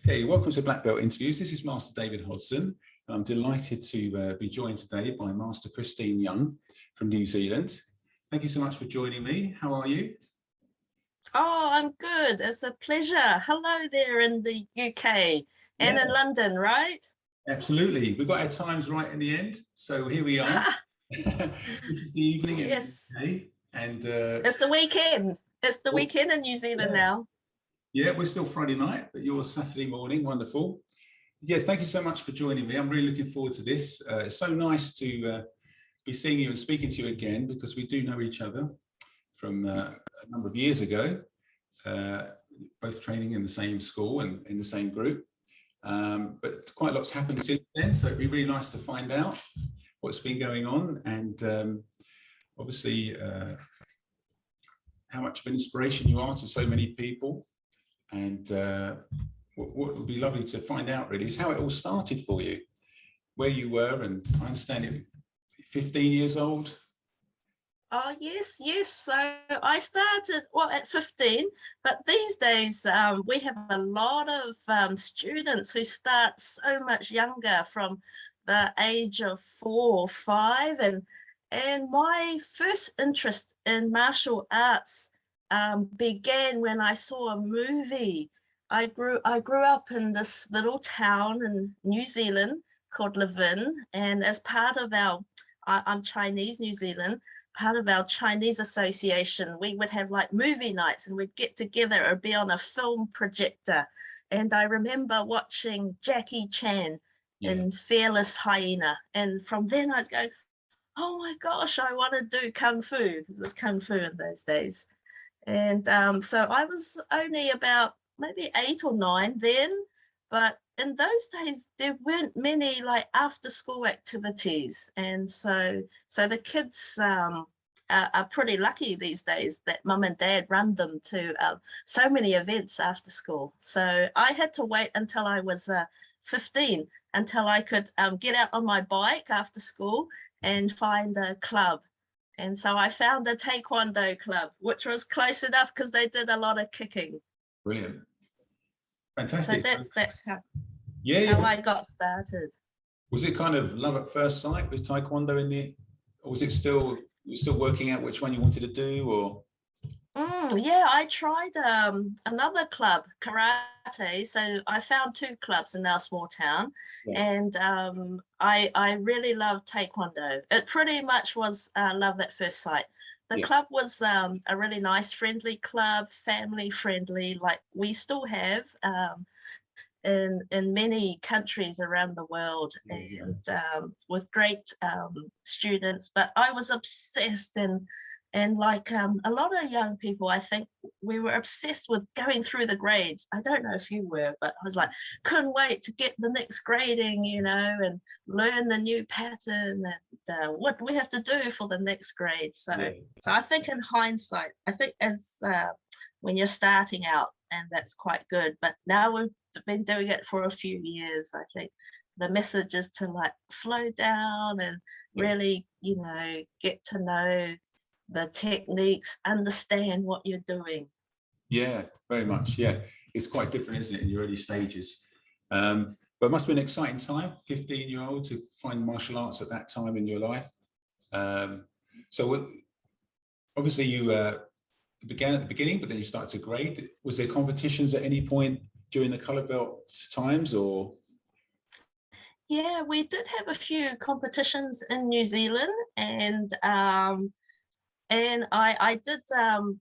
Okay, welcome to Black Belt Interviews. This is Master David Hodson, and I'm delighted to be joined today by Master Christine Young from New Zealand. Thank you so much for joining me. How are you? Oh, I'm good. It's a pleasure. Hello there in the UK and in London, right? Absolutely. We got our times right in the end, so here we are. This is the evening in the UK, and it's the weekend. It's the weekend in New Zealand now. Yeah, we're still Friday night, but yours Saturday morning. Wonderful. Yeah, thank you so much for joining me. I'm really looking forward to this. It's so nice to be seeing you and speaking to you again, because we do know each other from a number of years ago, both training in the same school and in the same group. But quite a lot's happened since then, so it'd be really nice to find out what's been going on, and obviously how much of an inspiration you are to so many people. And what would be lovely to find out really is how it all started for you, where you were, and I understand it 15 years old. Oh, yes. So I started, at 15, but these days we have a lot of students who start so much younger, from the age of 4 or 5. And my first interest in martial arts began when I saw a movie. I grew up in this little town in New Zealand called VII, and as part of I'm Chinese New Zealand, part of our Chinese association, we would have like movie nights, and we'd get together or be on a film projector. And I remember watching Jackie Chan in Fearless Hyena, and from then I was going, oh my gosh, I want to do Kung Fu, because it was Kung Fu in those days. And so I was only about maybe 8 or 9 then, but in those days there weren't many like after school activities, and so the kids are pretty lucky these days that mum and dad run them to so many events after school. So I had to wait until I was 15 until I could get out on my bike after school and find a club. And so I found a Taekwondo club, which was close enough because they did a lot of kicking. Brilliant. Fantastic. So that's how I got started. Was it kind of love at first sight with Taekwondo or was it still working out which one you wanted to do, or? Yeah, I tried another club, karate. So I found 2 clubs in our small town, and I really loved Taekwondo. It pretty much was love at first sight. The club was a really nice, friendly club, family friendly, like we still have in many countries around the world, and with great students. But I was obsessed, and like a lot of young people, I think we were obsessed with going through the grades. I don't know if you were, but I was like, couldn't wait to get the next grading, and learn the new pattern and what we have to do for the next grade. So I think in hindsight, I think as when you're starting out, and that's quite good. But now we've been doing it for a few years, I think the message is to like slow down and really, get to know the techniques, understand what you're doing. Yeah, very much. Yeah, it's quite different, isn't it, in your early stages? But it must have been an exciting time, 15-year-old, to find martial arts at that time in your life. So obviously you began at the beginning, but then you started to grade. Was there competitions at any point during the colour belt times, or? Yeah, we did have a few competitions in New Zealand, and I did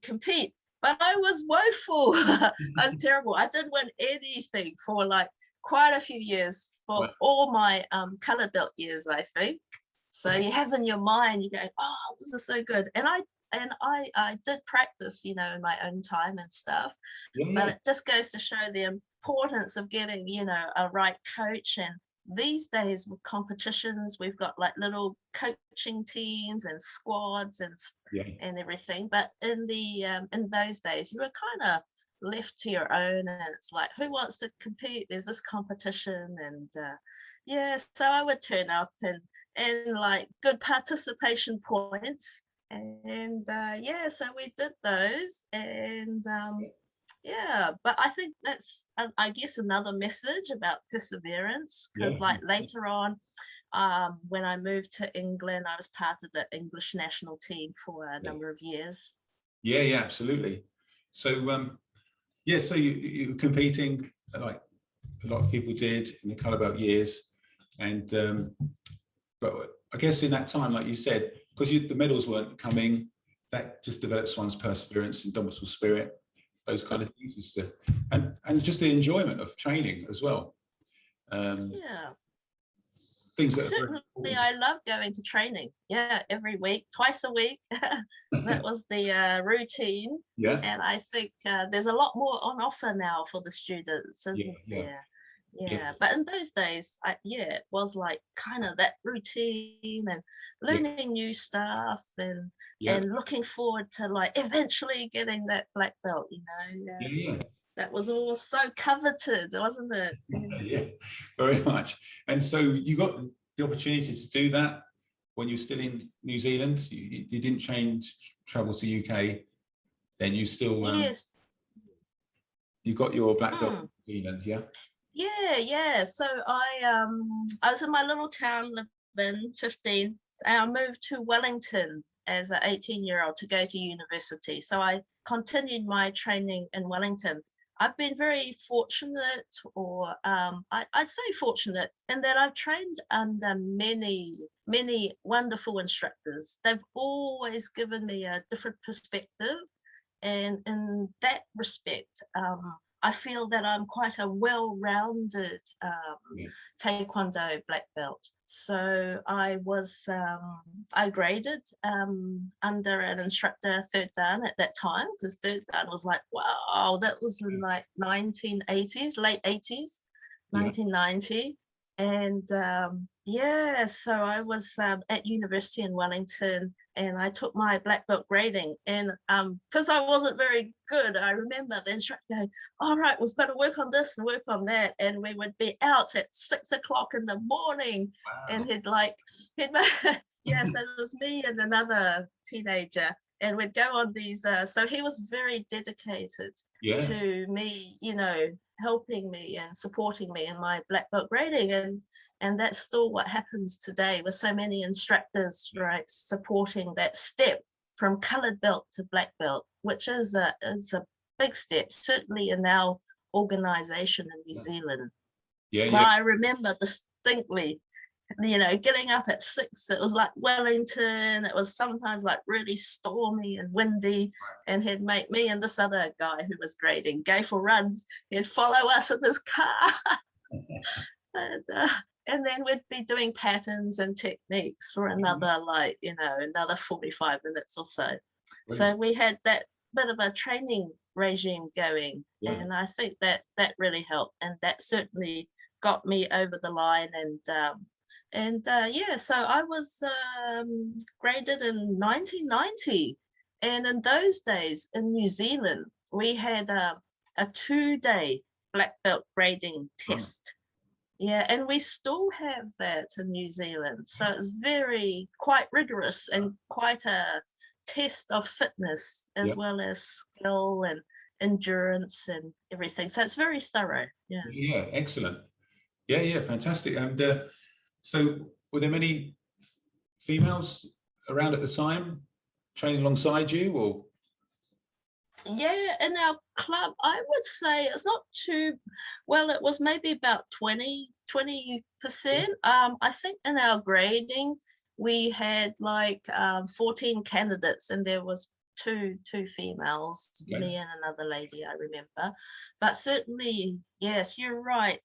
compete, but I was woeful. I was terrible. I didn't win anything for like quite a few years, for all my colour belt years, I think. So you have in your mind, you go, oh, this is so good. And I did practice, in my own time and stuff. But it just goes to show the importance of getting, a right coach. And these days with competitions, we've got like little coaching teams and squads and everything. But in those days, you were kind of left to your own, and it's like, who wants to compete? There's this competition, and so I would turn up and like good participation points, and so we did those, and Yeah, but I think that's, I guess, another message about perseverance, because like later on, when I moved to England, I was part of the English national team for a number of years. Yeah, absolutely. So yeah, so you were competing like a lot of people did in the colour belt years, and but I guess in that time, like you said, because the medals weren't coming, that just develops one's perseverance and indomitable spirit, those kind of things, just to, and just the enjoyment of training as well. Yeah. Things that Certainly, I love going to training. Yeah, every week, twice a week. That was the routine. Yeah. And I think there's a lot more on offer now for the students, isn't there? Yeah. But in those days, it was like kind of that routine and learning new stuff and looking forward to like eventually getting that black belt, you know. Yeah. That was all so coveted, wasn't it? Yeah, very much. And so you got the opportunity to do that when you're still in New Zealand. You didn't travel to UK. Then you still yes. You got your black belt in New Zealand, yeah. Yeah. So I was in my little town, living 15, and I moved to Wellington as an 18-year-old to go to university. So I continued my training in Wellington. I've been very fortunate, or I'd say fortunate, in that I've trained under many wonderful instructors. They've always given me a different perspective, and in that respect, I feel that I'm quite a well-rounded Taekwondo black belt. So I was, I graded under an instructor, third dan at that time, because third dan was like, wow, that was in like 1980s, late 80s, 1990. And so I was at university in Wellington, and I took my black belt grading, and because I wasn't very good, I remember the instructor going, all right, we've got to work on this and work on that, and we would be out at 6 o'clock in the morning. Wow. And so it was me and another teenager, and we'd go on these, so he was very dedicated to me, you know, helping me and supporting me in my black belt grading, and that's still what happens today with so many instructors, right, supporting that step from colored belt to black belt, which is a big step, certainly in our organization in New Zealand. I remember distinctly, you know, getting up at 6, it was like Wellington, it was sometimes like really stormy and windy, and he'd make me and this other guy who was grading go for runs. He'd follow us in his car. And then we'd be doing patterns and techniques for another, like, you know, another 45 minutes or so. Brilliant. So we had that bit of a training regime going, and I think that really helped, and that certainly got me over the line. So I was graded in 1990, and in those days in New Zealand we had a 2-day black belt grading test. And we still have that in New Zealand, so it's quite rigorous and quite a test of fitness as well as skill and endurance and everything, so it's very thorough. Excellent. Fantastic. And so were there many females around at the time training alongside you, or? In our club, I would say it's not too well, it was maybe about 20%. I think in our grading we had like 14 candidates, and there was two females, me and another lady, I remember. But certainly, yes, you're right,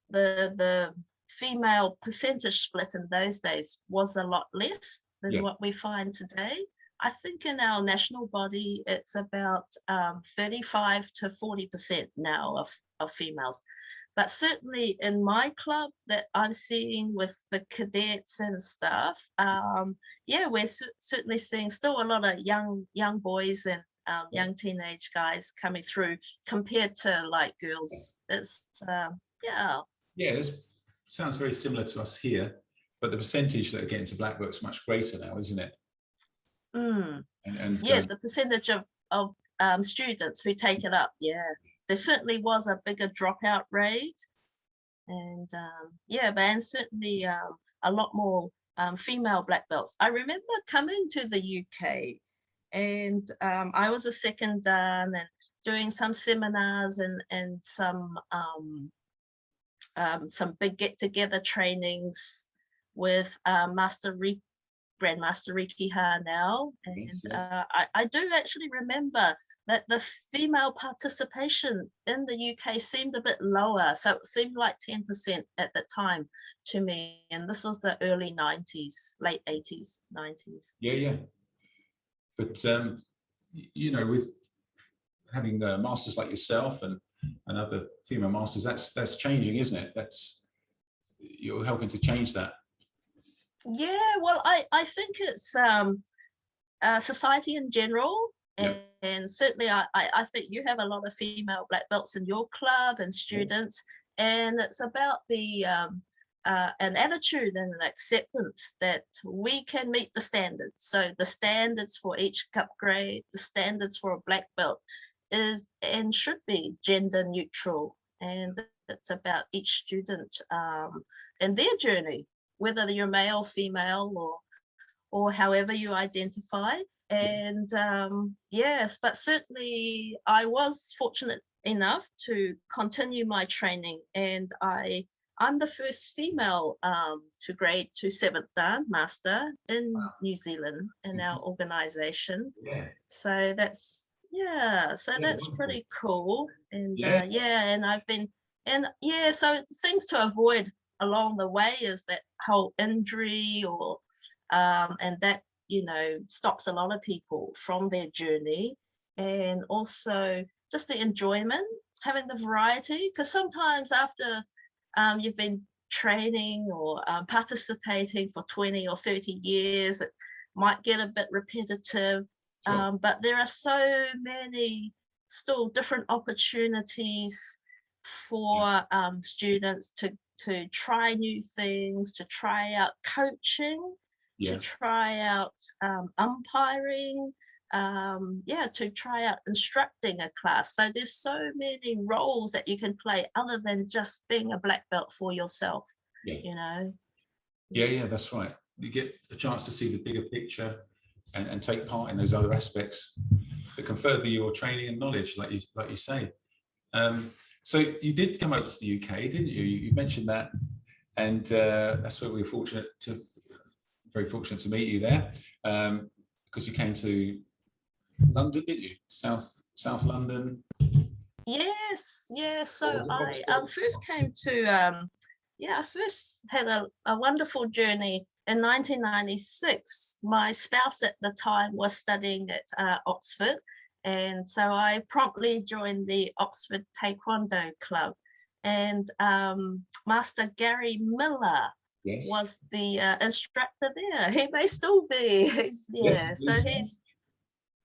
the female percentage split in those days was a lot less than what we find today. I think in our national body, it's about 35 to 40% now of females. But certainly in my club that I'm seeing with the cadets and stuff, we're certainly seeing still a lot of young boys and young teenage guys coming through compared to like girls. It's, this sounds very similar to us here, but the percentage that are getting to black belt's much greater now, isn't it? The percentage of students who take it up. Yeah, there certainly was a bigger dropout rate, and yeah, but and certainly a lot more female black belts. I remember coming to the UK, and I was a second dan and doing some seminars and some big get-together trainings with Grandmaster Riki Ha now. And Yes, yes. I do actually remember that the female participation in the UK seemed a bit lower. So it seemed like 10% at the time to me. And this was the early 90s, late 80s, 90s. Yeah, yeah. But, you know, with having masters like yourself and other female masters, that's changing, isn't it? You're helping to change that. Yeah, well, I think it's society in general. Yeah. And certainly I think you have a lot of female black belts in your club and students, and it's about the an attitude and an acceptance that we can meet the standards. So the standards for each cup grade, the standards for a black belt is and should be gender neutral, and it's about each student and their journey, whether you're male, female, or however you identify. And yes, but certainly I was fortunate enough to continue my training, and I'm the first female to grade to 7th Dan Master in New Zealand in our organization. Yeah. So that's, yeah, so that's Wonderful. pretty cool. And Yeah. yeah, and I've been, and yeah, so things to avoid along the way is that whole injury or and that, you know, stops a lot of people from their journey. And also just the enjoyment, having the variety, because sometimes after you've been training or participating for 20 or 30 years, it might get a bit repetitive. Sure. But there are so many still different opportunities for students to try new things, to try out coaching, to try out umpiring, yeah, to try out instructing a class. So there's so many roles that you can play other than just being a black belt for yourself, you know? Yeah, that's right. You get a chance to see the bigger picture and take part in those other aspects that can further your training and knowledge, like you say. So you did come over to the UK, didn't you? You mentioned that, and that's where we were very fortunate to meet you there, because you came to London, didn't you? South London. Yes, yeah. So I first came to yeah, I first had a wonderful journey in 1996. My spouse at the time was studying at Oxford, and so I promptly joined the Oxford Taekwondo Club. And Master Gary Miller was the instructor there. He may still be. So he's,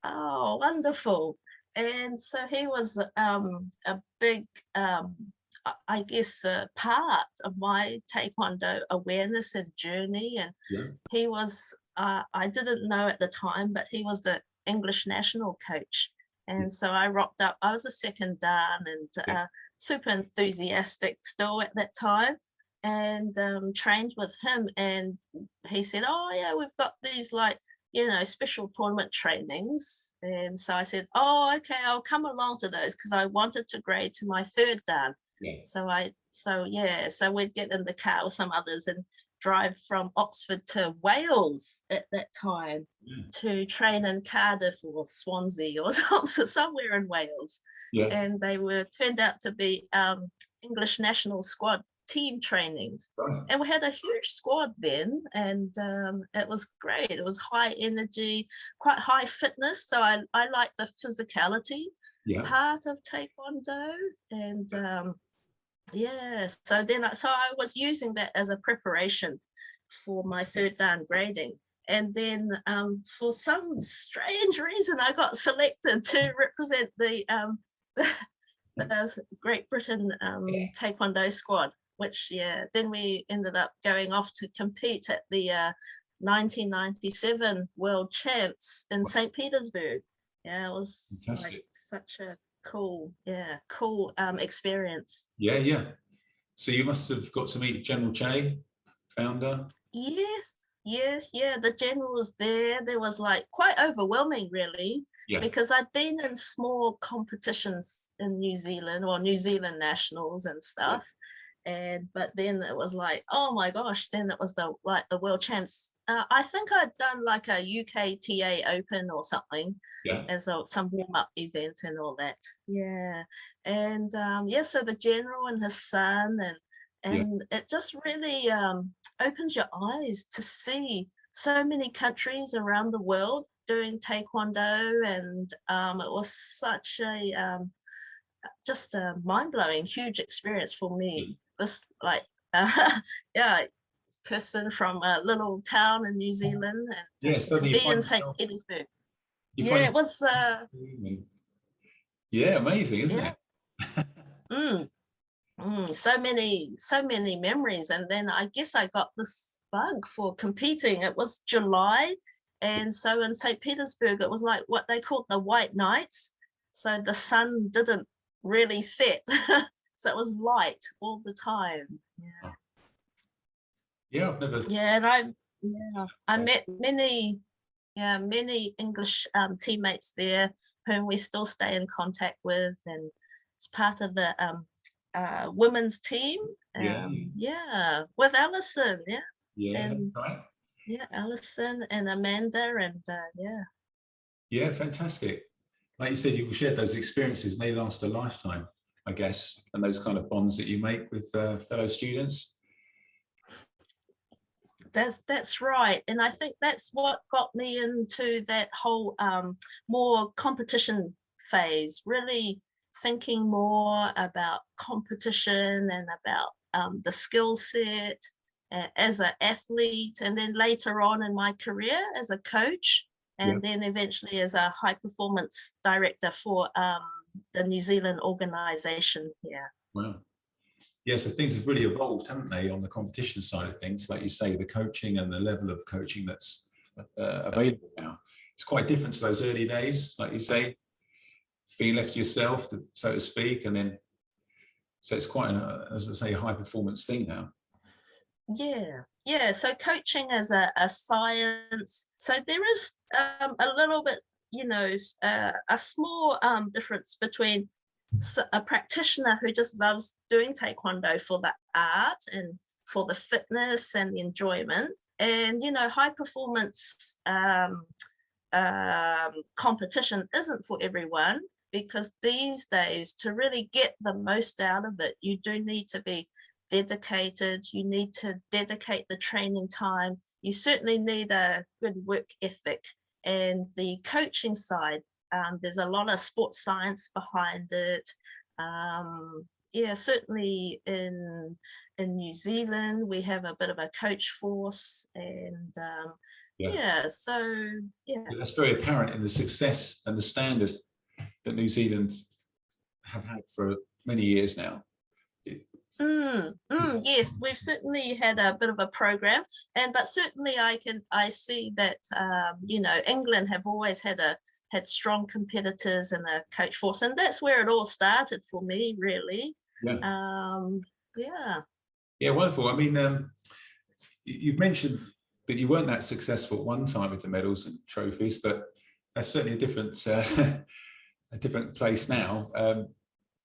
oh, wonderful. And so he was a big, I guess, part of my Taekwondo awareness and journey. And he was, I didn't know at the time, but he was the English national coach. And so I rocked up. I was a second dan and super enthusiastic still at that time, and trained with him. And he said, oh yeah, we've got these, like, you know, special tournament trainings. And so I said, oh, okay, I'll come along to those, because I wanted to grade to my 3rd dan. So we'd get in the car with some others and drive from Oxford to Wales at that time to train in Cardiff or Swansea or somewhere in Wales. And they turned out to be English national squad team trainings. And we had a huge squad then, and it was great. It was high energy, quite high fitness. So I like the physicality part of Taekwondo. And so I was using that as a preparation for my 3rd dan grading. And then for some strange reason, I got selected to represent the Great Britain Taekwondo squad, which, then we ended up going off to compete at the 1997 World Champs in St. Petersburg. Yeah, it was like Fantastic. such a cool experience. Yeah. So you must have got to meet General Che, founder. Yes, yeah. The general was there. There was like quite overwhelming, really, Yeah. because I'd been in small competitions in New Zealand or New Zealand nationals and stuff. But then it was like, oh my gosh, then it was the world champs. I think I'd done like a UKTA Open or something as some warm-up event and all that. Yeah. And so the general and his son and it just really opens your eyes to see so many countries around the world doing taekwondo, and it was such a just a mind-blowing, huge experience for me. This person from a little town in New Zealand, and So to you be in find St. yourself, Petersburg. you find It was amazing, isn't it? So many memories. And then I guess I got this bug for competing. It was July, and so in St. Petersburg it was like what they called the white nights, so the sun didn't really set. So it was light all the time. I've never. And I met many English teammates there whom we still stay in contact with, and it's part of the women's team. With Alison. And right. Alison and Amanda, and Fantastic. Like you said, you shared those experiences and they last a lifetime, I guess, and those kind of bonds that you make with fellow students. That's right. And I think that's what got me into that whole more competition phase, really thinking more about competition and about the skill set as an athlete, and then later on in my career as a coach, and then eventually as a high performance director for the New Zealand organization here. Wow. So things have really evolved, haven't they, on the competition side of things? Like you say, the coaching and the level of coaching that's available now, it's quite different to those early days, like you say, being left to yourself, so to speak, and then so it's quite as I say, a high performance thing now. So coaching as a science, so there is a little bit, a small difference between a practitioner who just loves doing taekwondo for the art and for the fitness and the enjoyment, and high performance competition isn't for everyone, because these days, to really get the most out of it, you do need to be dedicated. You need to dedicate the training time. You certainly need a good work ethic. And the coaching side, there's a lot of sports science behind it. Certainly in New Zealand, we have a bit of a coach force, and that's very apparent in the success and the standard that New Zealand have had for many years now. Yes, we've certainly had a bit of a program, but certainly I see that England have always had strong competitors and a coach force, and that's where it all started for me, really. Wonderful. I mean, you've mentioned that you weren't that successful at one time with the medals and trophies, but that's certainly a different place now.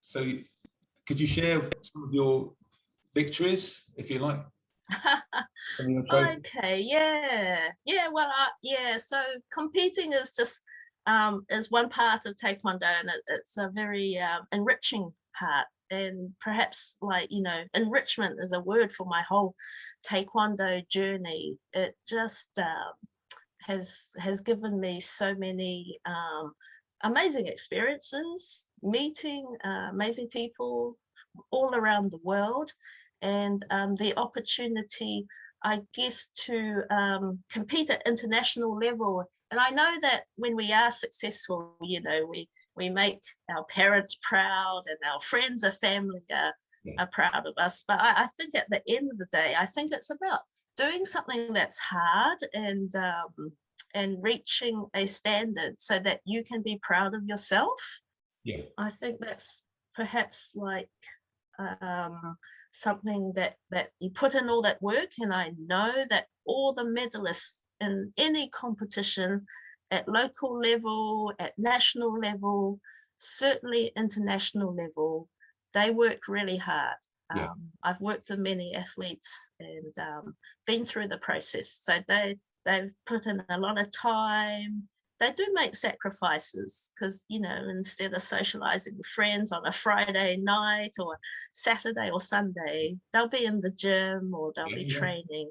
So could you share some of your victories, if you like? Okay, so competing is just is one part of taekwondo, and it's a very enriching part, and perhaps enrichment is a word for my whole taekwondo journey. It just has given me so many amazing experiences, meeting amazing people all around the world, and the opportunity, I guess, to compete at international level. And I know that when we are successful, we make our parents proud, and our friends and family are proud of us. But I think at the end of the day, I think it's about doing something that's hard, and reaching a standard so that you can be proud of yourself. Yeah. I think that's perhaps like something that you put in all that work, and I know that all the medalists in any competition at local level, at national level, certainly international level, they work really hard. Yeah. I've worked with many athletes and been through the process. So they've put in a lot of time. They do make sacrifices because, you know, instead of socializing with friends on a Friday night or Saturday or Sunday, they'll be in the gym or they'll be training.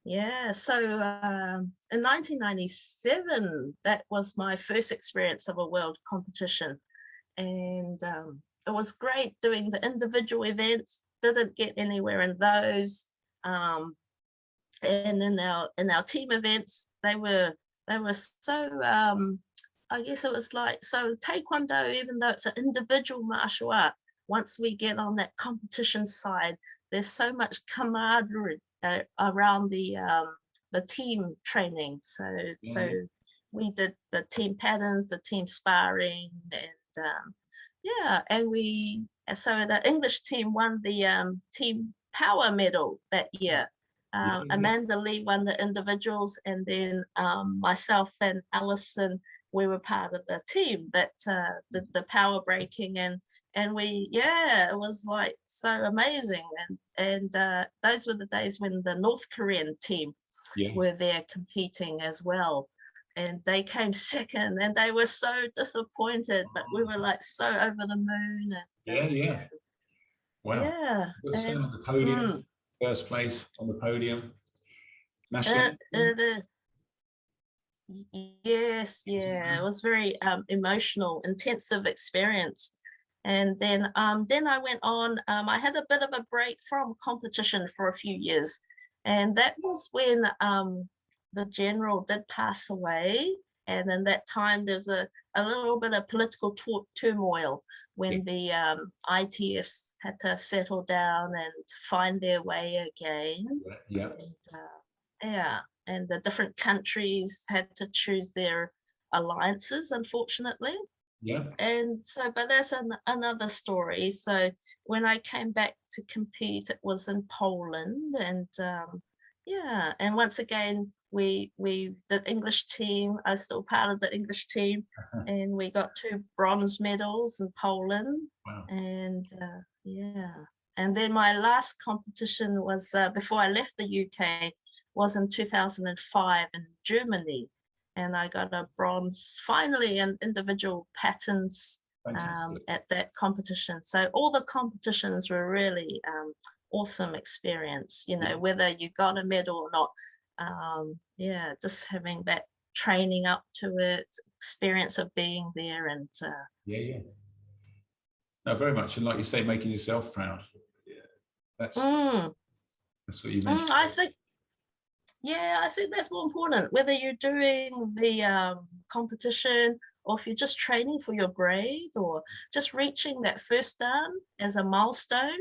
Yeah, so in 1997, that was my first experience of a world competition. And it was great doing the individual events, didn't get anywhere in those. And in our team events, they were so, I guess it was like, so Taekwondo, even though it's an individual martial art, once we get on that competition side, there's so much camaraderie around the team training. So we did the team patterns, the team sparring, and so the English team won the team power medal that year. Amanda Lee won the individuals, and then myself and Alison, we were part of the team that did the power breaking, and we, it was like so amazing. And those were the days when the North Korean team were there competing as well. And they came second, and they were so disappointed, but we were like so over the moon. And, wow. Yeah. On the podium, first place on the podium. Yes, it was very emotional, intensive experience. And then I went on, I had a bit of a break from competition for a few years. And that was when the general did pass away. And in that time, there's a little bit of political turmoil when the ITFs had to settle down and find their way again. And the different countries had to choose their alliances, unfortunately. And so, but that's another story. So when I came back to compete, it was in Poland, and and once again, we the English team, I was still part of the English team, and we got 2 bronze medals in Poland. And and then my last competition was before I left the UK, was in 2005 in Germany, and I got a bronze finally in individual patterns at that competition. So all the competitions were really awesome experience, you know, whether you got a medal or not. Just having that training up to it, experience of being there, and no, very much. And like you say, making yourself proud. That's what you mentioned. I think that's more important, whether you're doing the competition or if you're just training for your grade or just reaching that first dan as a milestone.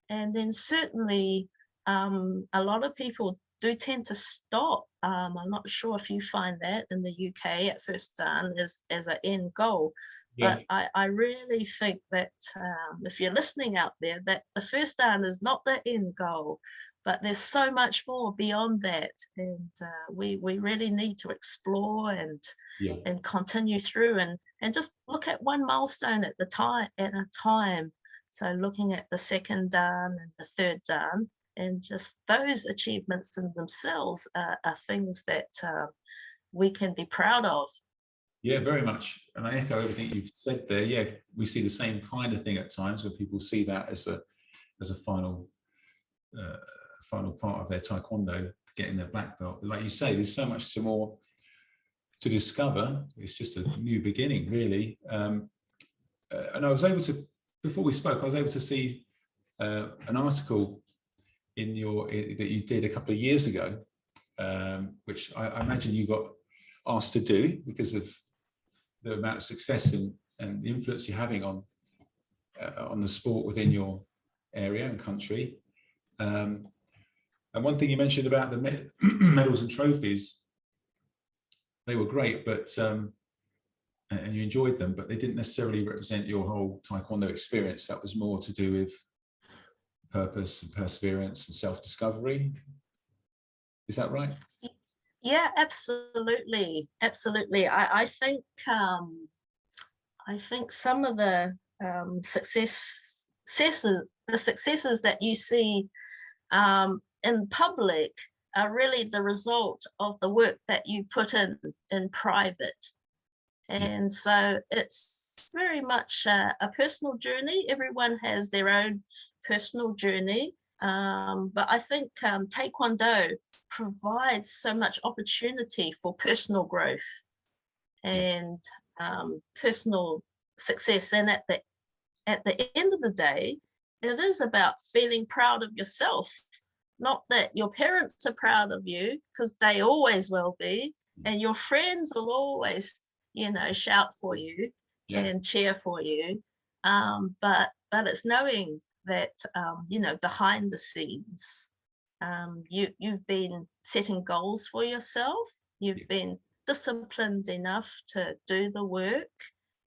And then certainly a lot of people do tend to stop. I'm not sure if you find that in the UK at first dan as an end goal. But I really think that if you're listening out there, that the first dan is not the end goal, but there's so much more beyond that. And we really need to explore and continue through and just look at one milestone at a time. So looking at the second dan and the third dan, and just those achievements in themselves are things that we can be proud of. Yeah, very much. And I echo everything you've said there. Yeah, we see the same kind of thing at times where people see that as a final part of their taekwondo, getting their black belt. But like you say, there's so much more to discover. It's just a new beginning, really. And I was able to, before we spoke, I was able to see an article that you did a couple of years ago, which I imagine you got asked to do because of the amount of success and the influence you're having on the sport within your area and country. And one thing you mentioned about the medals and trophies, they were great, but and you enjoyed them, but they didn't necessarily represent your whole Taekwondo experience. That was more to do with purpose and perseverance and self-discovery. Is that right? Yeah, absolutely, absolutely. I think some of the successes that you see in public are really the result of the work that you put in private. And so it's very much a personal journey. Everyone has their own personal journey. But I think Taekwondo provides so much opportunity for personal growth and personal success. And at the end of the day, it is about feeling proud of yourself. Not that your parents are proud of you, because they always will be, and your friends will always, you know, shout for you and cheer for you. But it's knowing that, you know, behind the scenes, you've been setting goals for yourself. You've been disciplined enough to do the work.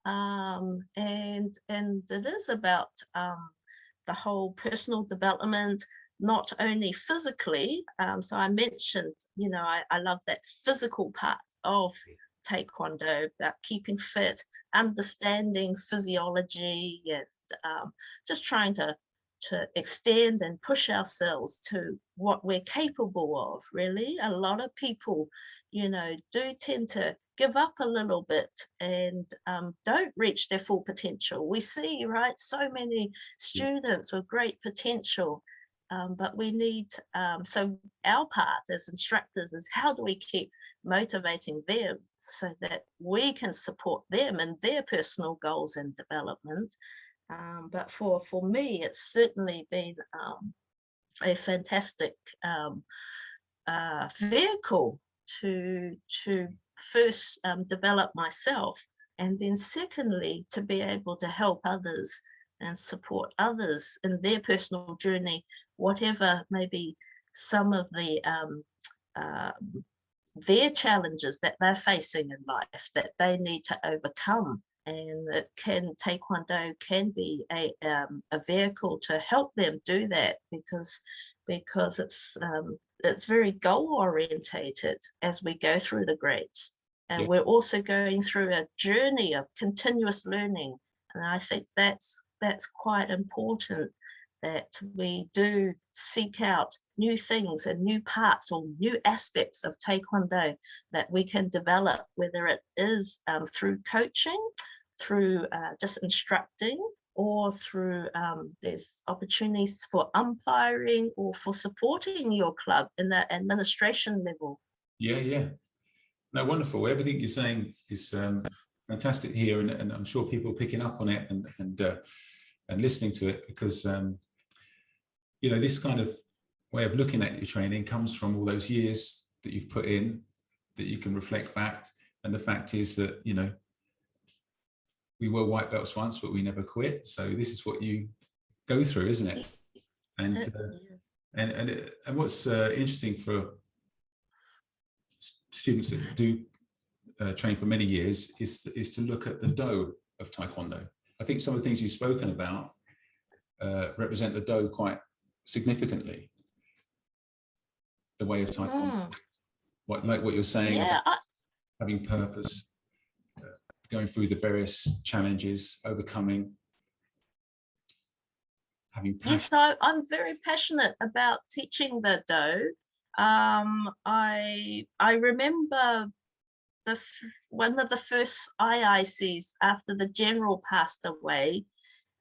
And it is about the whole personal development, not only physically. So I mentioned, you know, I love that physical part of Taekwondo, about keeping fit, understanding physiology, and just trying to extend and push ourselves to what we're capable of, really. A lot of people, you know, do tend to give up a little bit and don't reach their full potential. We see, right, so many students with great potential, but we need, so our part as instructors is how do we keep motivating them so that we can support them in their personal goals and development. But for me, it's certainly been a fantastic vehicle to first develop myself, and then secondly, to be able to help others and support others in their personal journey, whatever maybe some of the their challenges that they're facing in life that they need to overcome. And Taekwondo can be a vehicle to help them do that, because it's very goal orientated as we go through the grades. And we're also going through a journey of continuous learning. And I think that's quite important, that we do seek out new things and new parts or new aspects of Taekwondo that we can develop, whether it is through coaching, through just instructing, or through there's opportunities for umpiring or for supporting your club in the administration level. No, wonderful. Everything you're saying is fantastic here, and I'm sure people are picking up on it and listening to it, because you know, this kind of way of looking at your training comes from all those years that you've put in, that you can reflect back. And the fact is that, you know, we were white belts once, but we never quit. So this is what you go through, isn't it? And what's interesting for students that do train for many years is to look at the do of Taekwondo. I think some of the things you've spoken about represent the do quite significantly. The way of Taekwondo, like what you're saying, about having purpose, going through the various challenges, overcoming, having passion. Yes, so I'm very passionate about teaching the do. I remember one of the first IICs after the general passed away.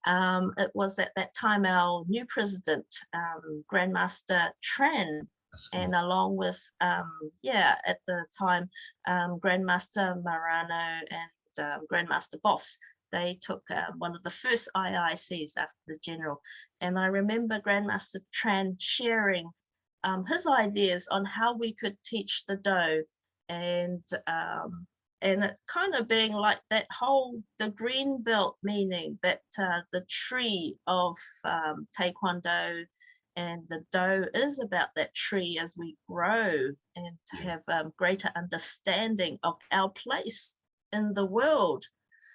It was at that time our new president, Grandmaster Tran, and along with, at the time, Grandmaster Marano and Grandmaster Boss. They took one of the first IICs after the general. And I remember Grandmaster Tran sharing his ideas on how we could teach the do, and it kind of being like that whole, the green belt, meaning that the tree of Taekwondo, And the Do is about that tree as we grow and to have greater understanding of our place in the world.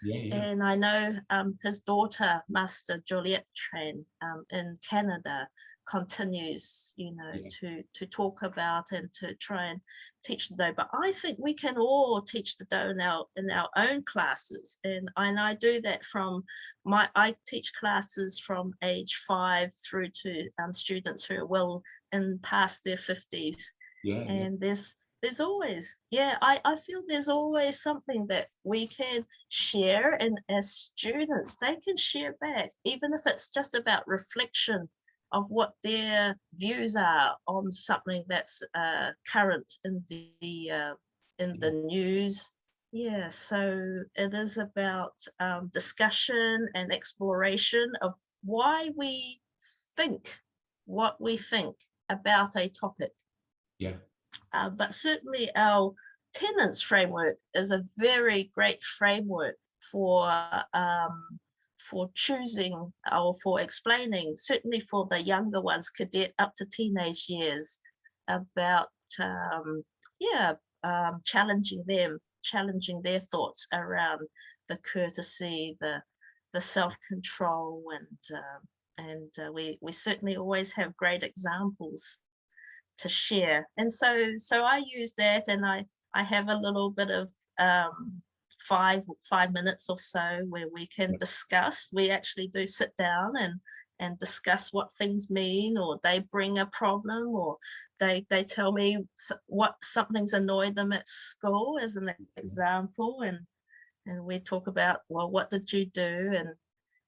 And I know his daughter, Master Juliet Tran, in Canada, continues, to talk about and to try and teach the Do. But I think we can all teach the Do in our own classes, and I do that I teach classes from age 5 through to students who are well in past their 50s. And there's always, I feel there's always something that we can share, and as students, they can share back, even if it's just about reflection of what their views are on something that's current in the news. So it is about discussion and exploration of why we think what we think about a topic. But certainly our tenets framework is a very great framework for choosing or for explaining, certainly for the younger ones, cadet up to teenage years, about challenging their thoughts around the courtesy, the self-control, and we certainly always have great examples to share. And so I use that, and I have a little bit of 5 minutes or so where we can discuss. We actually do sit down and discuss what things mean, or they bring a problem, or they tell me what something's annoyed them at school as an example, and we talk about, well, what did you do,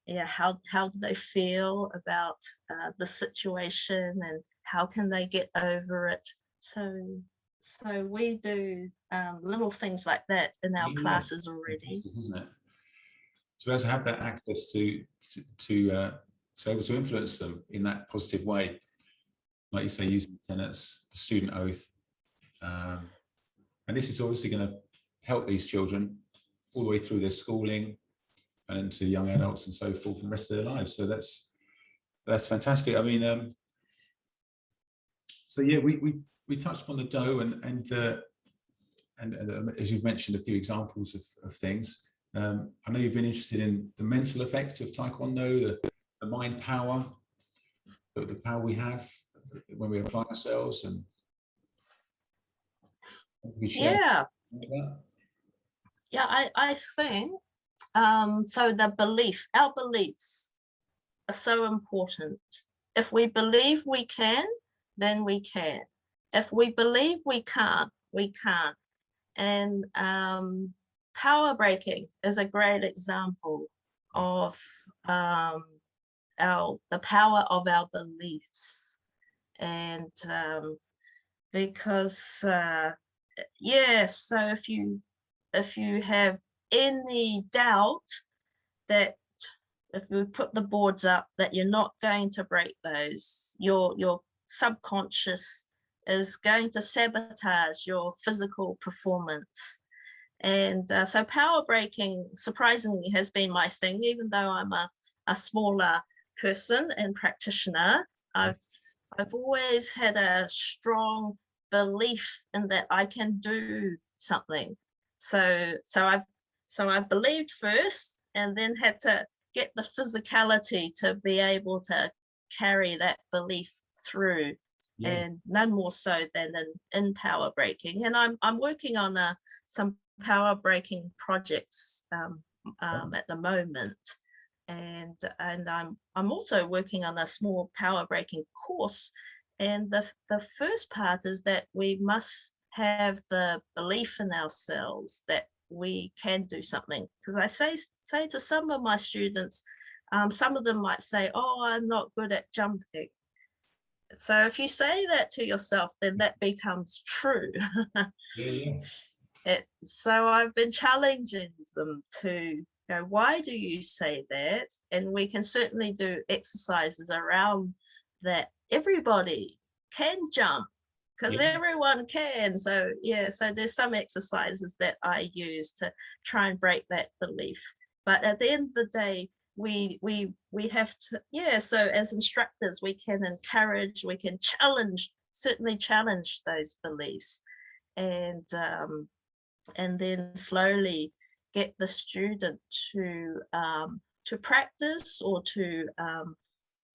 and how do they feel about the situation, and how can they get over it. So we do little things like that in our classes already. Isn't it? To be able to have that access to be able to influence them in that positive way, like you say, using tenets, the student oath, and this is obviously going to help these children all the way through their schooling and into young adults and so forth, and the rest of their lives. So that's fantastic. I mean, so yeah, we touched upon the Do, and as you've mentioned, a few examples of things. I know you've been interested in the mental effect of Taekwondo, the mind power, the power we have when we apply ourselves, and we share. I think so. Our beliefs are so important. If we believe we can, then we can. If we believe we can't, we can't. And power breaking is a great example of the power of our beliefs. And because so if you have any doubt that if we put the boards up that you're not going to break those, your subconscious is going to sabotage your physical performance. And so power breaking surprisingly has been my thing, even though I'm a smaller person and practitioner. I've always had a strong belief in that I can do something. So I've believed first, and then had to get the physicality to be able to carry that belief through. And none more so than in power breaking. And I'm working on some power breaking projects at the moment, and I'm also working on a small power breaking course. And the first part is that we must have the belief in ourselves that we can do something. Because I say to some of my students, some of them might say, "Oh, I'm not good at jumping." So if you say that to yourself, then that becomes true. So I've been challenging them to go, why do you say that? And we can certainly do exercises around that. Everybody can jump, because everyone can. So so there's some exercises that I use to try and break that belief. But at the end of the day, we have to, yeah, so as instructors we can encourage, we can challenge, certainly challenge those beliefs, and then slowly get the student to practice, or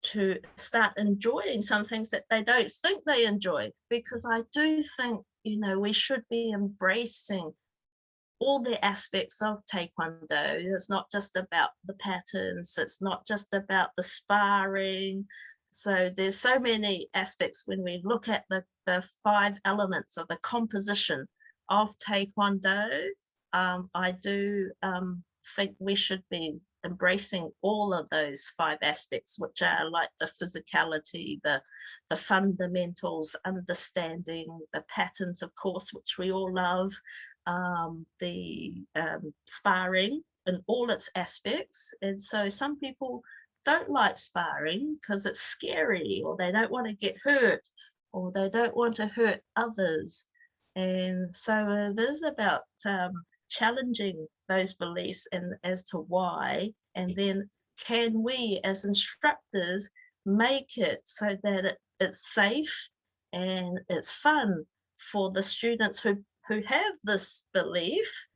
to start enjoying some things that they don't think they enjoy. Because I do think, you know, we should be embracing all the aspects of Taekwondo. It's not just about the patterns, it's not just about the sparring. So there's so many aspects when we look at the 5 elements of the composition of Taekwondo. I do think we should be embracing all of those 5 aspects, which are like the physicality, the fundamentals, understanding, the patterns, of course, which we all love, the sparring in all its aspects. And so some people don't like sparring because it's scary, or they don't want to get hurt, or they don't want to hurt others. And so it is about challenging those beliefs and as to why, and then can we as instructors make it so that it's safe and it's fun for the students who have this belief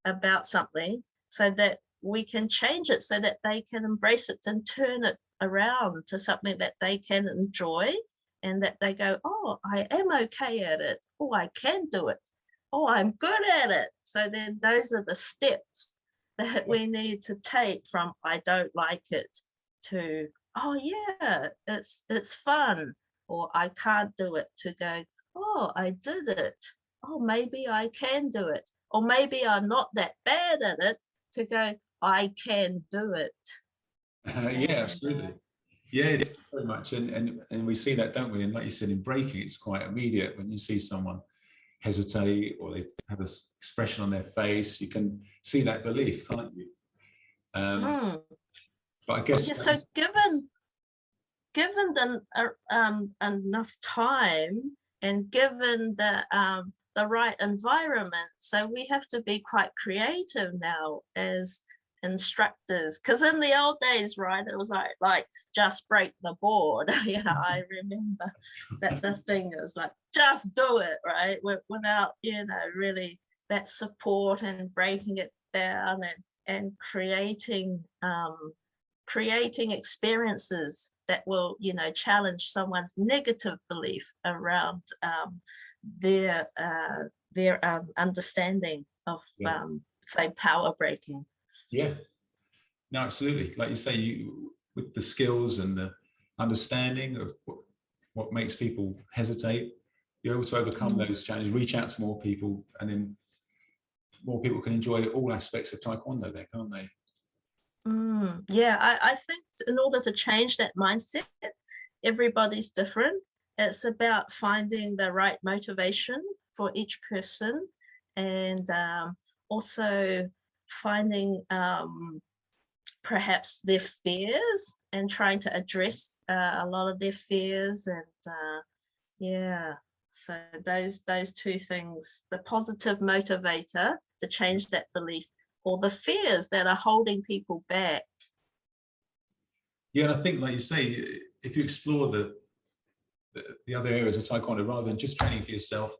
about something, so that we can change it, so that they can embrace it and turn it around to something that they can enjoy, and that they go, oh, I am okay at it, oh, I can do it, oh, I'm good at it. So then those are the steps that we need to take from I don't like it to, oh yeah, it's fun, or I can't do it, to go, oh, I did it, oh, maybe I can do it, or maybe I'm not that bad at it, to go, I can do it. Yeah, absolutely. Yeah, it's very much, and we see that, don't we? And like you said, in breaking, it's quite immediate. When you see someone hesitate, or they have this expression on their face, you can see that belief, can't you? But I guess, yeah, so given enough time, and given the right environment, so we have to be quite creative now as instructors, because in the old days, right, it was like just break the board. Yeah, I remember that the thing is like, just do it, right, without, you know, really that support, and breaking it down, and creating experiences that will, you know, challenge someone's negative belief around their understanding of say power breaking. Yeah, no, absolutely. Like you say, you with the skills and the understanding of what makes people hesitate, you're able to overcome those challenges, reach out to more people, and then more people can enjoy all aspects of Taekwondo there, can't they? Yeah, I think in order to change that mindset, everybody's different. It's about finding the right motivation for each person, and also finding perhaps their fears, and trying to address a lot of their fears. And yeah, so those 2 things, the positive motivator to change that belief, or the fears that are holding people back. Yeah, and I think, like you say, if you explore the other areas of Taekwondo, rather than just training for yourself,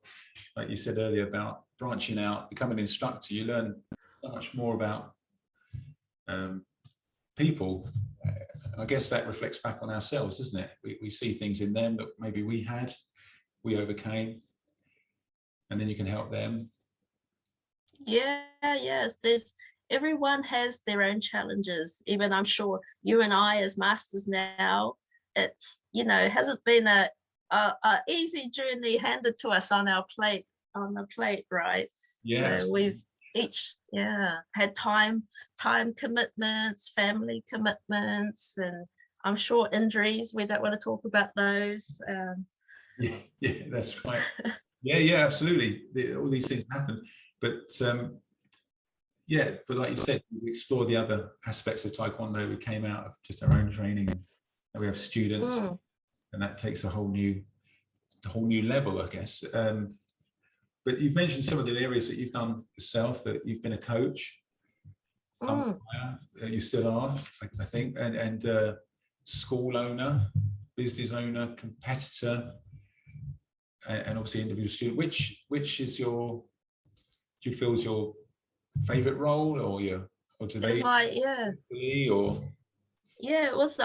like you said earlier about branching out, becoming an instructor, you learn so much more about people. I guess that reflects back on ourselves, doesn't it? We see things in them that maybe we overcame, and then you can help them. Yeah, yes, everyone has their own challenges. Even I'm sure you and I as masters now, it's, you know, hasn't been a easy journey handed to us on the plate, right? Yeah. So we've each had time commitments, family commitments, and I'm sure injuries. We don't want to talk about those. Yeah, that's right. Yeah, absolutely. All these things happen, but but like you said, we explore the other aspects of Taekwondo. We came out of just our own training, and we have students, and that takes a whole new level, I guess. But you've mentioned some of the areas that you've done yourself, that you've been a coach. umpire, you still are, I think, and school owner, business owner, competitor, and obviously individual student. Which is do you feel is your favorite role, or do they? It's it was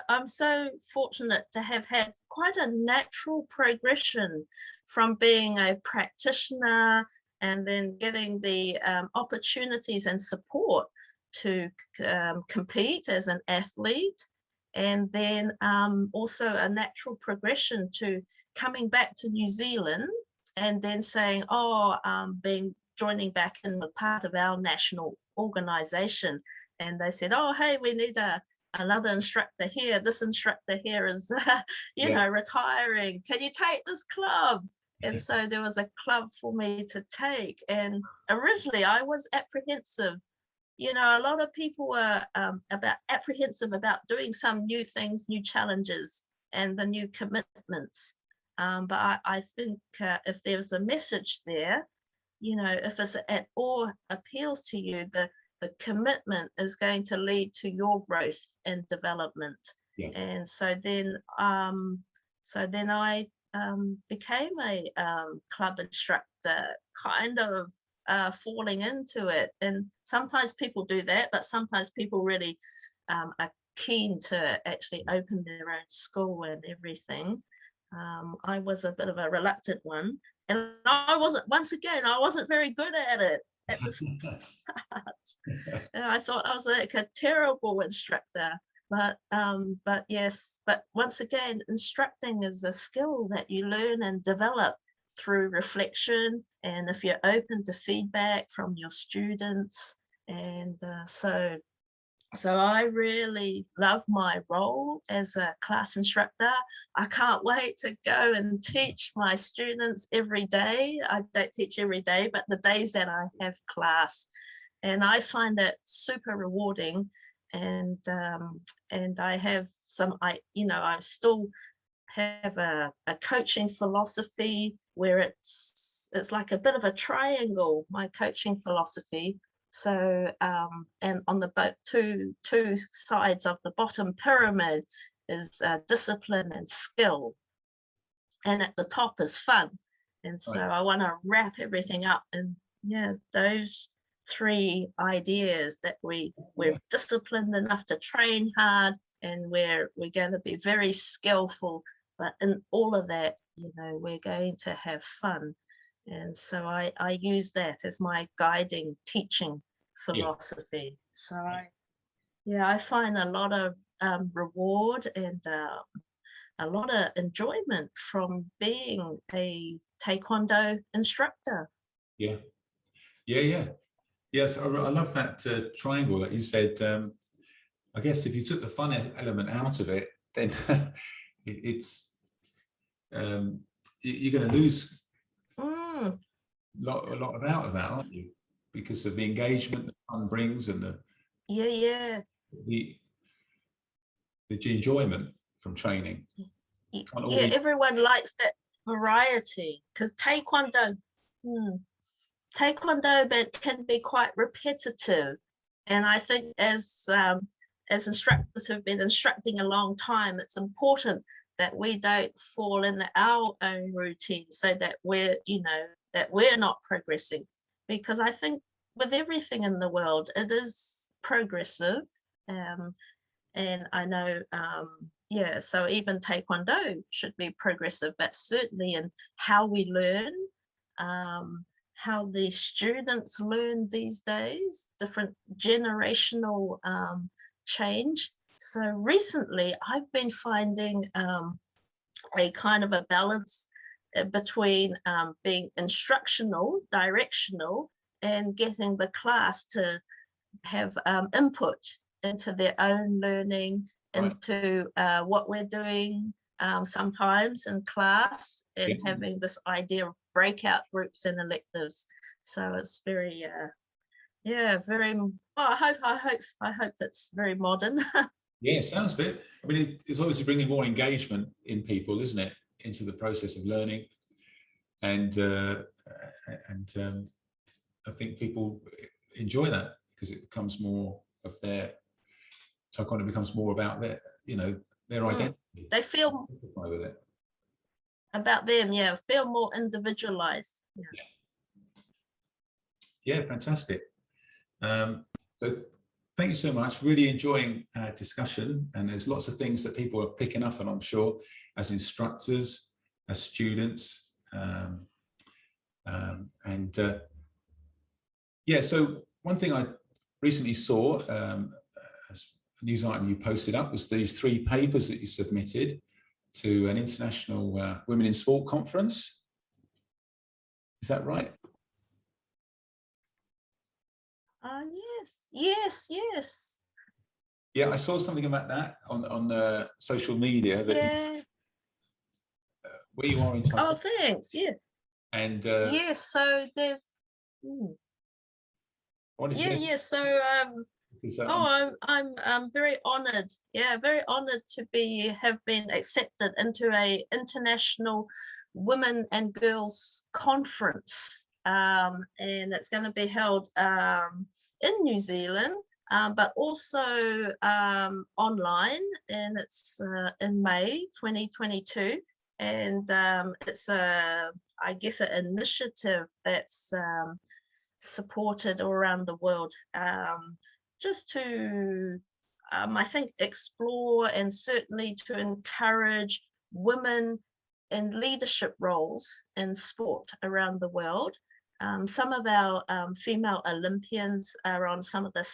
I'm so fortunate to have had quite a natural progression from being a practitioner and then getting the opportunities and support to compete as an athlete, and then also a natural progression to coming back to New Zealand and then saying, joining back in with part of our national organization. And they said, oh, hey, we need another instructor here. This instructor here is, retiring. Can you take this club? And so there was a club for me to take. And originally I was apprehensive. A lot of people were apprehensive about doing some new things, new challenges, and the new commitments. But I think if there's a message there, if it's at all appeals to you, the commitment is going to lead to your growth and development. Yeah. And so then I became a club instructor, kind of falling into it. And sometimes people do that, but sometimes people really are keen to actually open their own school and everything. I was a bit of a reluctant one, and I wasn't very good at it at the start. And I thought I was like a terrible instructor. But once again, instructing is a skill that you learn and develop through reflection, and if you're open to feedback from your students. And so I really love my role as a class instructor. I can't wait to go and teach my students every day. I don't teach every day, but the days that I have class, and I find that super rewarding. And I have I still have a coaching philosophy where it's like a bit of a triangle, my coaching philosophy. So and on the two sides of the bottom pyramid is discipline and skill, and at the top is fun. And so I want to wrap everything up in those three ideas, that we're disciplined enough to train hard, and we're going to be very skillful, but in all of that, we're going to have fun. And so I use that as my guiding teaching philosophy. So I find a lot of reward and a lot of enjoyment from being a Taekwondo instructor. Yes, I love that triangle that you said. I guess if you took the fun element out of it, then it's you're going to lose a lot out of that, aren't you? Because of the engagement that fun brings, and the enjoyment from training. Everyone likes that variety, because Taekwondo can be quite repetitive, and I think as instructors who've been instructing a long time, it's important that we don't fall in our own routine, so that we're not progressing. Because I think with everything in the world, it is progressive, and I know so even Taekwondo should be progressive, but certainly in how we learn, how the students learn these days, different generational change. So recently I've been finding a kind of a balance between being instructional, directional, and getting the class to have input into their own learning, into what we're doing sometimes in class, and having this idea of breakout groups and electives. So it's very very, I hope it's very modern. Yeah, sounds a bit. I mean, it's obviously bringing more engagement in people, isn't it, into the process of learning, and I think people enjoy that, because it becomes more of their taekwondo, becomes more about their, you know, their identity. They feel With it. about them, yeah, feel more individualized. Yeah, fantastic. So thank you so much. Really enjoying our discussion, and there's lots of things that people are picking up on, I'm sure, as instructors, as students, yeah. So one thing I recently saw, as a news item you posted up, was these 3 papers that you submitted to an international Women in Sport conference. Is that right? Yes. Yeah, I saw something about that on the social media. That Yeah. where you are in Taekwondo. Oh, thanks. Yeah. And yes. So there's. Yeah. So I'm very honoured. Yeah, very honoured to have been accepted into a international women and girls conference, and it's going to be held in New Zealand, but also online, and it's in May 2022, and it's I guess an initiative that's supported all around the world, just to I think explore and certainly to encourage women in leadership roles in sport around the world. Some of our female Olympians are on some of the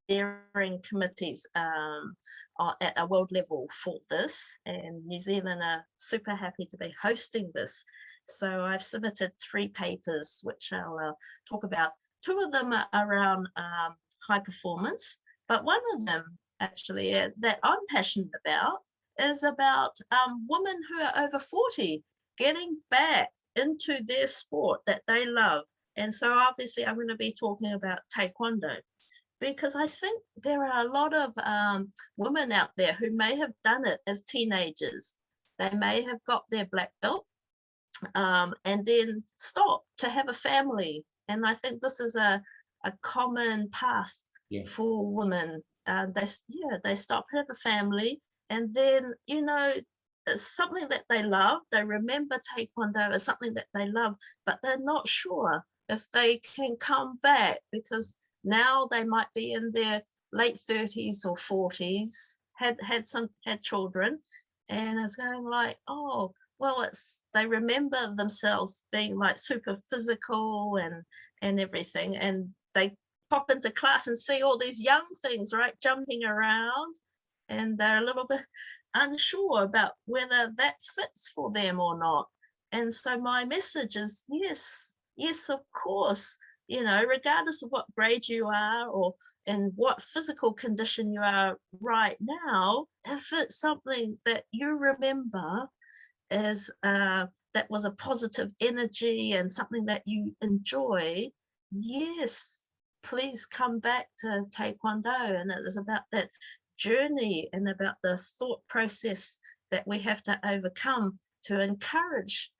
steering committees at a world level for this, and New Zealand are super happy to be hosting this. So I've submitted 3 papers, which I'll talk about. 2 of them are around high performance, but one of them actually that I'm passionate about is about women who are over 40 getting back into their sport that they love. And so obviously I'm going to be talking about Taekwondo, because I think there are a lot of women out there who may have done it as teenagers. They may have got their black belt, and then stop to have a family. And I think this is a common path for women. They stop, have a family, and then, you know, it's something that they love. They remember Taekwondo as something that they love, but they're not sure if they can come back, because now they might be in their late 30s or 40s, had children, and it's going like, oh, well, they remember themselves being like super physical and everything, and they pop into class and see all these young things, right, jumping around, and they're a little bit unsure about whether that fits for them or not. And so my message is, yes, of course, you know, regardless of what grade you are or in what physical condition you are right now, if it's something that you remember as that was a positive energy and something that you enjoy, yes, please come back to Taekwondo. And it is about that journey and about the thought process that we have to overcome to encourage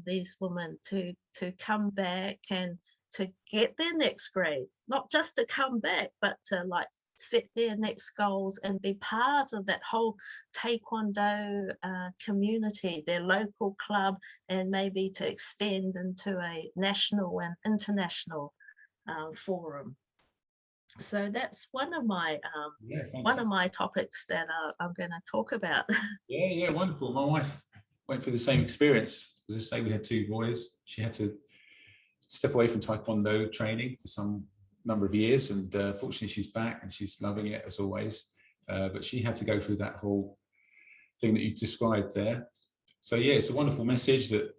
these women to come back and to get their next grade, not just to come back, but to like set their next goals and be part of that whole Taekwondo community, their local club, and maybe to extend into a national and international forum. So that's one of my topics that I'm going to talk about. Yeah, wonderful. My wife went through the same experience. As I say, we had 2 boys. She had to step away from Taekwondo training for some number of years, and fortunately she's back and she's loving it as always, but she had to go through that whole thing that you described there. So yeah, it's a wonderful message that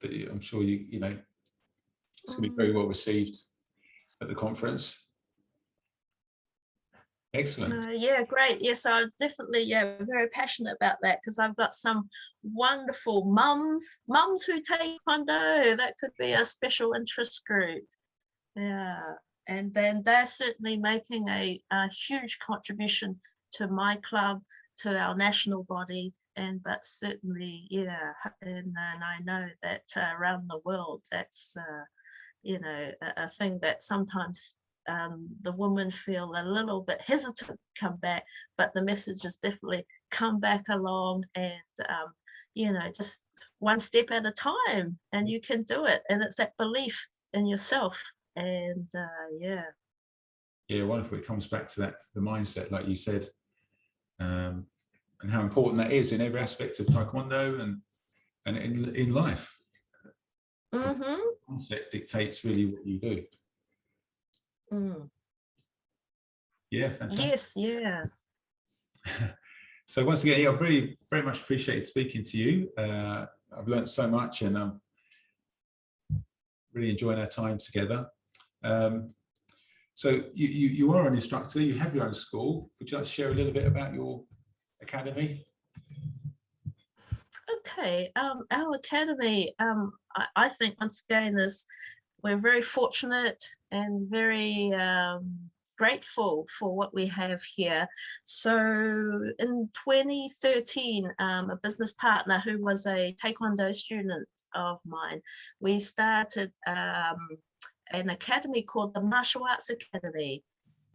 I'm sure you know it's going to be very well received at the conference. Excellent. Yeah, great. Yes, I'm definitely very passionate about that, because I've got some wonderful mums who Taekwondo. That could be a special interest group. Yeah, and then they're certainly making a huge contribution to my club, to our national body, but certainly, and I know that around the world, that's you know, a thing that sometimes the women feel a little bit hesitant to come back, but the message is definitely come back along, and you know, just one step at a time, and you can do it. And it's that belief in yourself. And yeah. Yeah, wonderful. It comes back to that, the mindset, like you said, and how important that is in every aspect of Taekwondo and in life. Mm-hmm. Mindset dictates really what you do. Mm. Yeah, fantastic. Yes, yeah. So once again, yeah, I really very much appreciated speaking to you. I've learned so much, and I'm really enjoying our time together. So you are an instructor, you have your own school. Would you like to share a little bit about your academy? Okay, our academy, I think once again we're very fortunate and very grateful for what we have here. So in 2013, a business partner who was a Taekwondo student of mine, we started an academy called the Martial Arts Academy.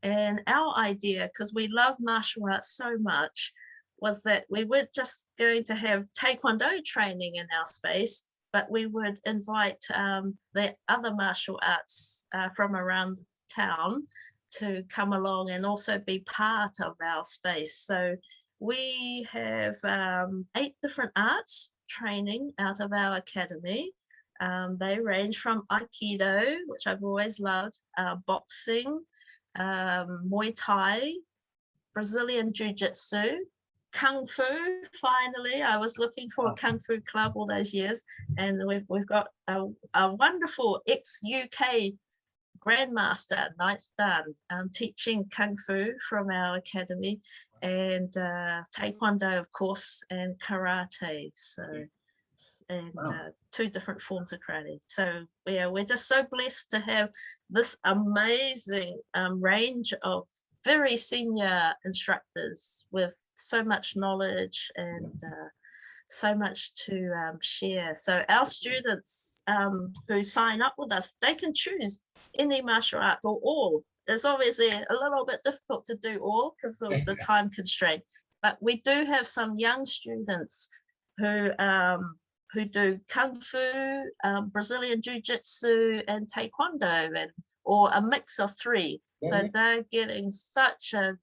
And our idea, because we love martial arts so much, was that we weren't just going to have Taekwondo training in our space, but we would invite the other martial arts from around town to come along and also be part of our space. So we have 8 different arts training out of our academy. They range from Aikido, which I've always loved, boxing, Muay Thai, Brazilian Jiu-Jitsu, Kung Fu. Finally, I was looking for a Kung Fu club all those years, and we've got a wonderful ex-UK grandmaster, ninth dan, teaching Kung Fu from our academy, and Taekwondo, of course, and Karate. So, and 2 different forms of karate. So yeah, we're just so blessed to have this amazing range of very senior instructors with so much knowledge and so much to share. So our students who sign up with us, they can choose any martial art or all. It's obviously a little bit difficult to do all because of the time constraint, but we do have some young students who do Kung Fu, Brazilian Jiu-Jitsu and Taekwondo, or a mix of 3. So they're getting such a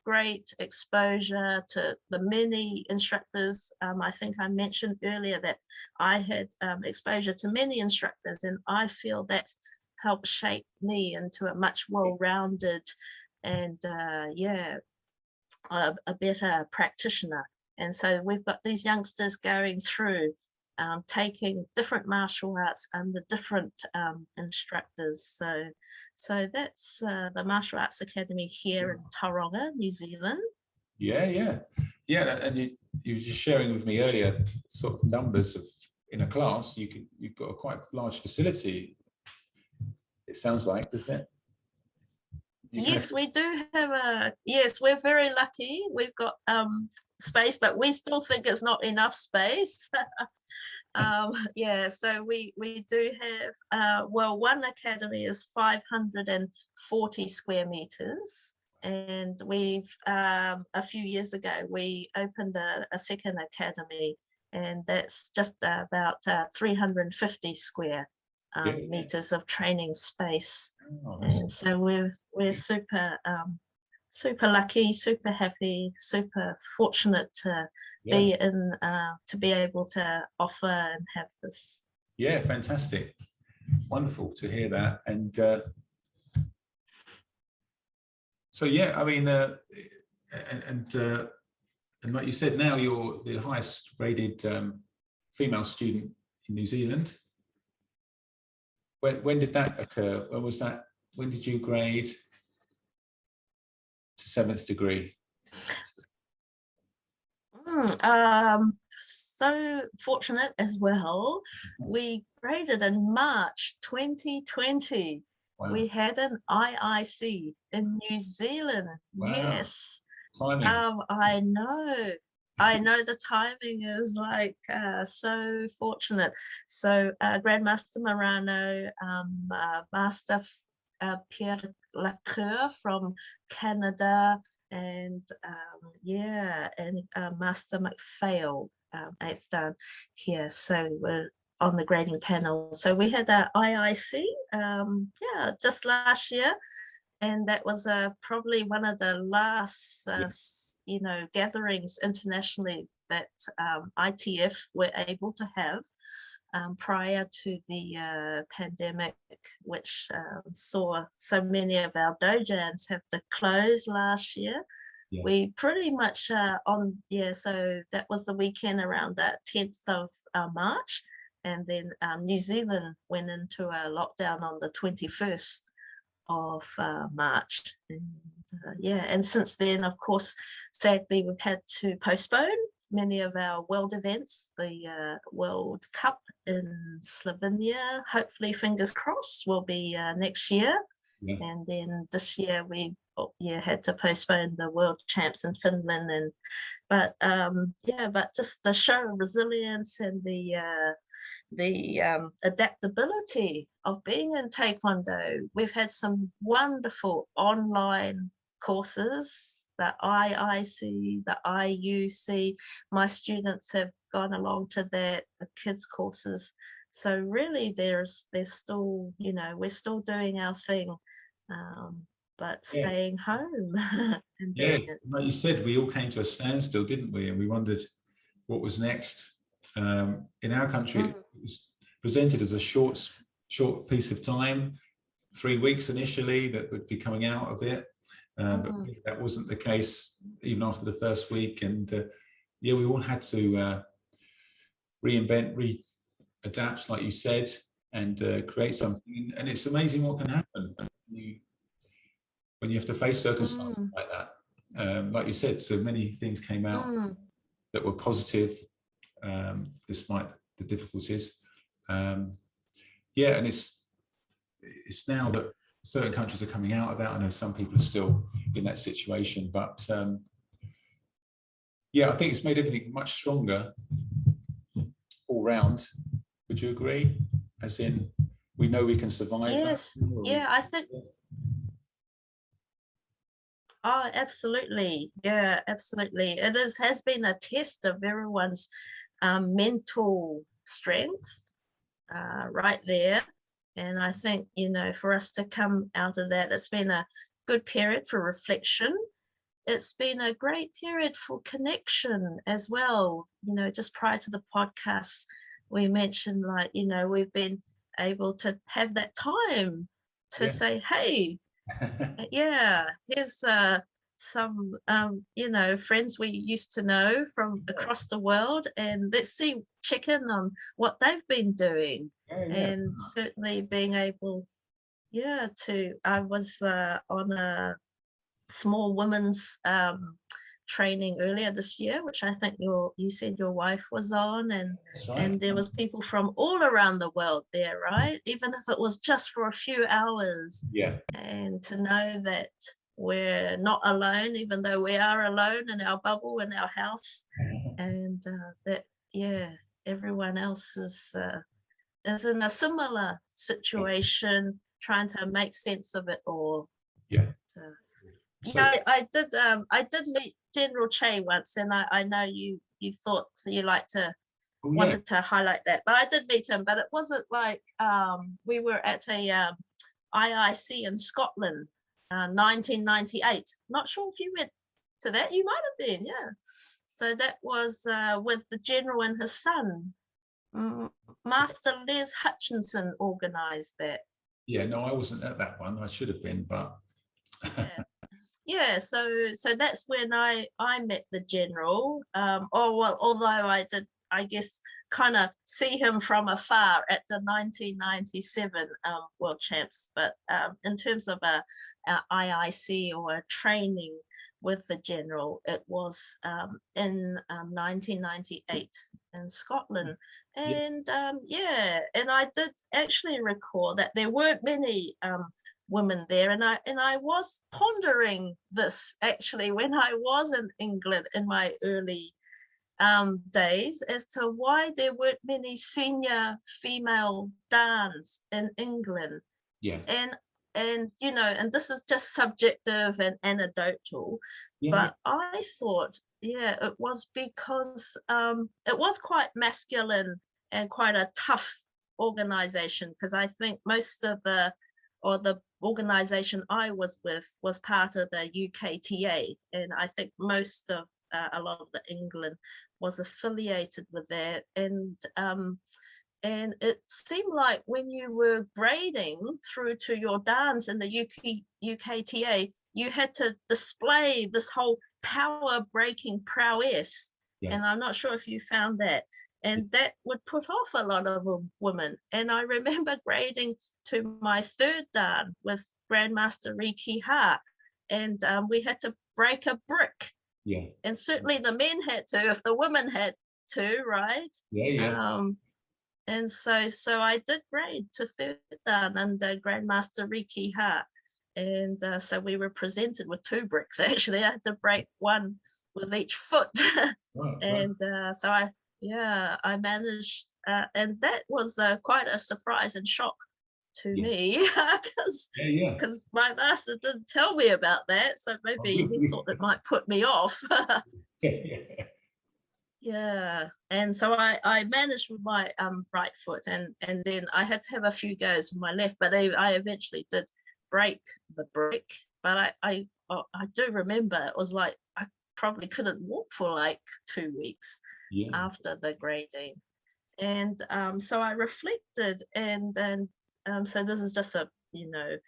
great exposure to the many instructors. I think I mentioned earlier that I had exposure to many instructors, and I feel that helped shape me into a much well-rounded and a better practitioner. And so we've got these youngsters going through taking different martial arts under different instructors. So that's the Martial Arts Academy here in Tauranga, New Zealand. Yeah. And you were just sharing with me earlier sort of numbers of in a class. You've got a quite large facility. It sounds like, doesn't it? Yes, we do have yes, we're very lucky. We've got space, but we still think it's not enough space. Yeah, so we do have, well, one academy is 540 square meters. And we've, a few years ago, we opened a second academy, and that's just about 350 square meters of training space. And so we're super lucky, super happy, super fortunate to be in, to be able to offer and have this. Yeah, fantastic, wonderful to hear that. And so yeah, I mean, and like you said, now you're the highest rated female student in New Zealand. When did that occur? When was that? When did you grade to 7th degree? So fortunate as well. We graded in March 2020. Wow. We had an IIC in New Zealand. Wow. Yes. Timing. I know the timing is like so fortunate. So Grandmaster Marano, Master Pierre Lacour from Canada, and Master McPhail, 8th Dan here. So we're on the grading panel. So we had a IIC, just last year, and that was probably one of the last, gatherings internationally that ITF were able to have prior to the pandemic, which saw so many of our dojans have to close last year. Yeah. We pretty much so that was the weekend around the 10th of March, and then New Zealand went into a lockdown on the 21st of March. And since then, of course, sadly, we've had to postpone many of our world events. The World Cup in Slovenia, hopefully, fingers crossed, will be next year. Yeah. And then this year we had to postpone the World Champs in Finland, but just the show of resilience and the adaptability of being in Taekwondo. We've had some wonderful online courses, the IIC, the IUC. My students have gone along to that, the kids courses. So really there's still, we're still doing our thing, but staying home. And like you said, we all came to a standstill, didn't we? And we wondered what was next. In our country, it was presented as a short piece of time, 3 weeks initially, that would be coming out of it. But that wasn't the case even after the first week. And we all had to reinvent, adapt, like you said, and create something. And it's amazing what can happen when you have to face circumstances like that. Like you said, so many things came out that were positive, despite the difficulties. And it's now that certain countries are coming out of that. I know some people are still in that situation, but I think it's made everything much stronger all round. Would you agree? As in, we know we can survive. Yes. I think. Oh, absolutely. Yeah, absolutely. It has been a test of everyone's mental strength right there. And I think, for us to come out of that, it's been a good period for reflection. It's been a great period for connection as well. Just prior to the podcast, we mentioned, we've been able to have that time to say, hey, here's some friends we used to know from across the world, and let's check in on what they've been doing. And certainly being able I was on a small women's training earlier this year, which I think you said your wife was on, and and there was people from all around the world there, right? Even if it was just for a few hours. And to know that we're not alone, even though we are alone in our bubble, in our house, and that everyone else is in a similar situation, trying to make sense of it all. I did meet General Che once, and I know you thought you wanted to highlight that, but I did meet him, but it wasn't like we were at a IIC in Scotland, 1998. Not sure if you went to that. You might have been, So that was with the General and his son. Master Les Hutchinson organised that. No, I wasn't at that one. I should have been, but so that's when I met the General. Although I did, I guess, kind of see him from afar at the 1997 World Champs, but in terms of a IIC or a training with the General, it was in 1998 in Scotland. And and I did actually recall that there weren't many women there, and I was pondering this actually when I was in England in my early days, as to why there weren't many senior female dans in England. And and you know, and this is just subjective and anecdotal, but I thought, yeah, it was because it was quite masculine and quite a tough organization, because I think most of the organization I was with was part of the UKTA, and I think most of a lot of the England was affiliated with that, and it seemed like when you were grading through to your dance in the UKTA, you had to display this whole power breaking prowess. And I'm not sure if you found that. And that would put off a lot of women. And I remember grading to my third dan with Grandmaster Riki Ha, and we had to break a brick. And certainly the men had to, if the women had to, right? And so I did grade to third dan under Grandmaster Riki Ha. And so we were presented with 2 bricks, actually. I had to break one with each foot. And so I managed, and that was quite a surprise and shock to me, because my master didn't tell me about that. So maybe he thought it might put me off. And so I managed with my right foot, and then I had to have a few goes with my left, but I eventually did break the brick. But I do remember it was like I probably couldn't walk for like 2 weeks after the grading. And so I reflected, and so this is just a, you know,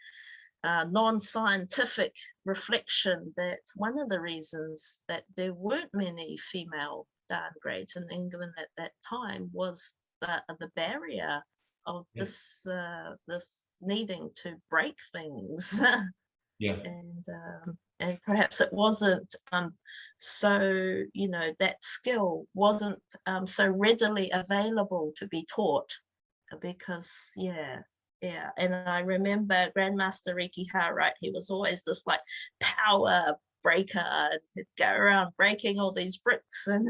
non-scientific reflection, that one of the reasons that there weren't many female dan grades in England at that time was the barrier of this needing to break things. And perhaps it wasn't so, you know, that skill wasn't so readily available to be taught, because and I remember Grandmaster Riki Ha, right, he was always this like power breaker, and he'd go around breaking all these bricks and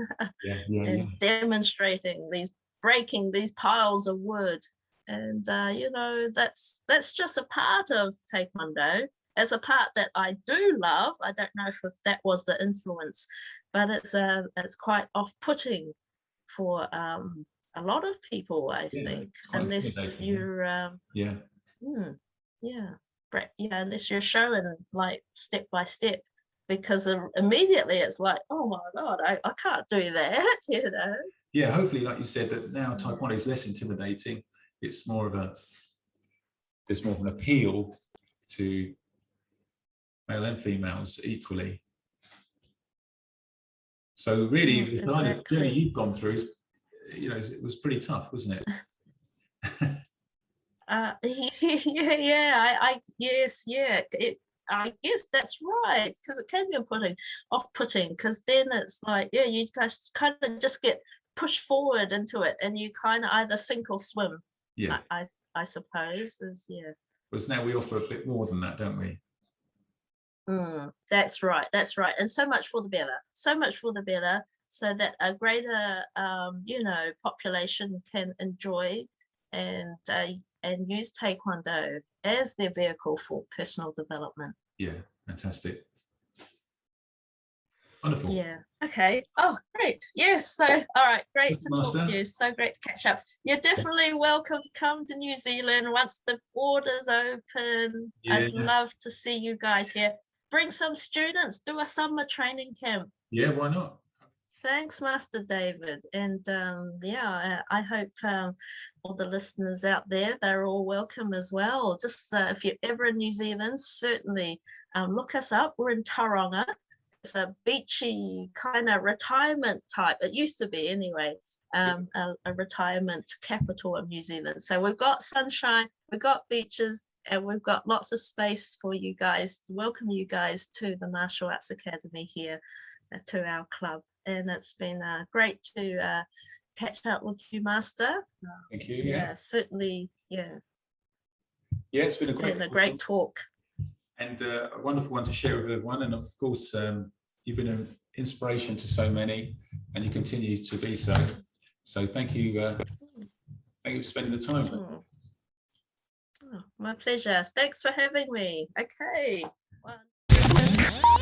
demonstrating breaking these piles of wood. And you know, that's just a part of Taekwondo. As a part that I do love. I don't know if that was the influence, but it's quite off-putting for a lot of people, I think, unless you're unless you're showing like step by step, because immediately it's like, oh my God, I can't do that, you know. Hopefully, like you said, that now Taekwondo is less intimidating. It's more of there's more of an appeal to male and females equally. So really, the kind of journey you've gone through is, you know, it was pretty tough, wasn't it? I guess that's right, because it can be off-putting, because then it's like, you guys kind of just get pushed forward into it, and you kind of either sink or swim. I suppose is Whereas now we offer a bit more than that, don't we? That's right, and so much for the better, so that a greater you know, population can enjoy and use Taekwondo as their vehicle for personal development. Fantastic. Wonderful. Okay. Oh, great. Yes. So, all right. Great to talk to you. So great to catch up. You're definitely welcome to come to New Zealand once the borders open. I'd love to see you guys here. Bring some students. Do a summer training camp. Why not? Thanks, Master David. And I hope all the listeners out there, they're all welcome as well. Just if you're ever in New Zealand, certainly look us up. We're in Tauranga. It's a beachy kind of retirement type. It used to be anyway, a retirement capital of New Zealand. So we've got sunshine, we've got beaches, and we've got lots of space for you guys, to welcome you guys to the Martial Arts Academy here, to our club. And it's been great to catch up with you, Master. Thank you. Certainly. It's been a great talk. And a wonderful one to share with everyone. And of course, you've been an inspiration to so many, and you continue to be so. So thank you. Thank you for spending the time. My pleasure. Thanks for having me. Okay. One.